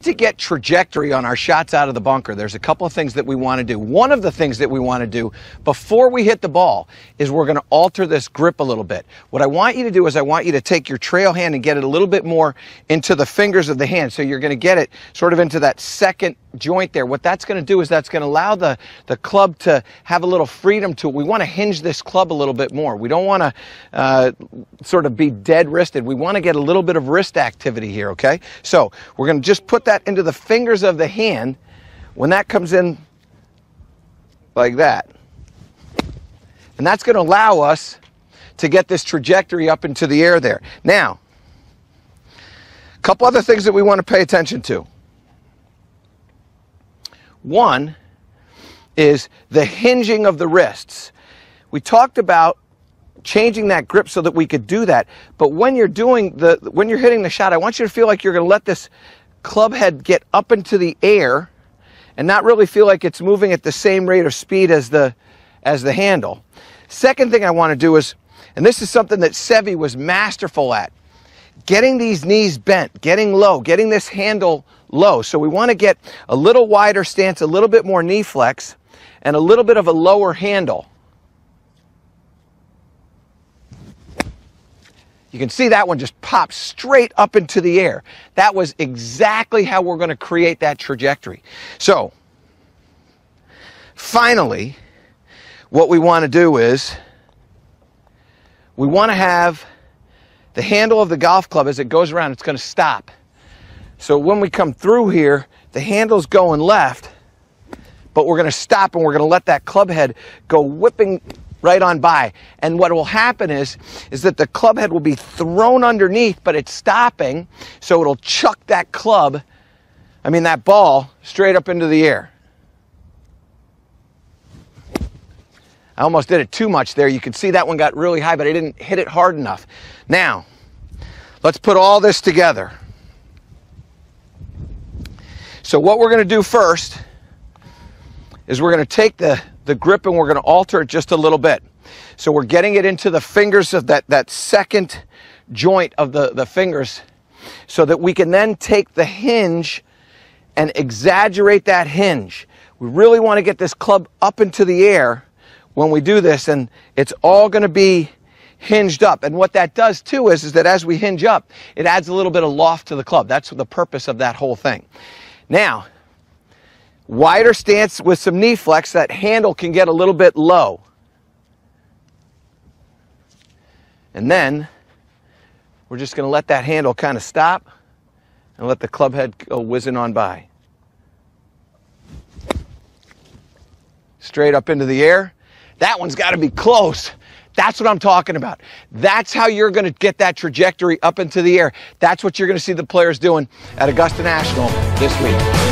to get trajectory on our shots out of the bunker, there's a couple of things that we want to do. One of the things that we want to do before we hit the ball is we're going to alter this grip a little bit. What I want you to do is I want you to take your trail hand and get it a little bit more into the fingers of the hand. So you're going to get it sort of into that second joint there. What that's going to do is that's going to allow the club to have a little freedom to it. We want to hinge this club a little bit more. We don't want to sort of be dead wristed. We want to get a little bit of wrist activity here, okay? So we're going to just put that into the fingers of the hand. When that comes in like that, and that's going to allow us to get this trajectory up into the air there. Now, a couple other things that we want to pay attention to. One is the hinging of the wrists. We talked about changing that grip so that we could do that, but when you're hitting the shot, I want you to feel like you're going to let this club head get up into the air and not really feel like it's moving at the same rate of speed as the handle. Second thing I want to do is, and this is something that Seve was masterful at, getting these knees bent, getting low, getting this handle low. So we want to get a little wider stance, a little bit more knee flex, and a little bit of a lower handle. You can see that one just popped straight up into the air. That was exactly how we're going to create that trajectory. So, finally, what we want to do is we want to have the handle of the golf club as it goes around, it's going to stop. So when we come through here, the handle's going left, but we're going to stop and we're going to let that club head go whipping right on by. And what will happen is that the club head will be thrown underneath, but it's stopping, so it'll chuck that that ball straight up into the air. I almost did it too much there. You can see that one got really high, but I didn't hit it hard enough. Now, let's put all this together. So what we're going to do first is we're going to take the grip and we're going to alter it just a little bit. So we're getting it into the fingers of that second joint of the fingers so that we can then take the hinge and exaggerate that hinge. We really want to get this club up into the air when we do this, and it's all going to be hinged up. And what that does too is that as we hinge up, it adds a little bit of loft to the club. That's the purpose of that whole thing. Now, wider stance with some knee flex, that handle can get a little bit low. And then we're just going to let that handle kind of stop and let the club head go whizzing on by. Straight up into the air. That one's got to be close. That's what I'm talking about. That's how you're going to get that trajectory up into the air. That's what you're going to see the players doing at Augusta National this week.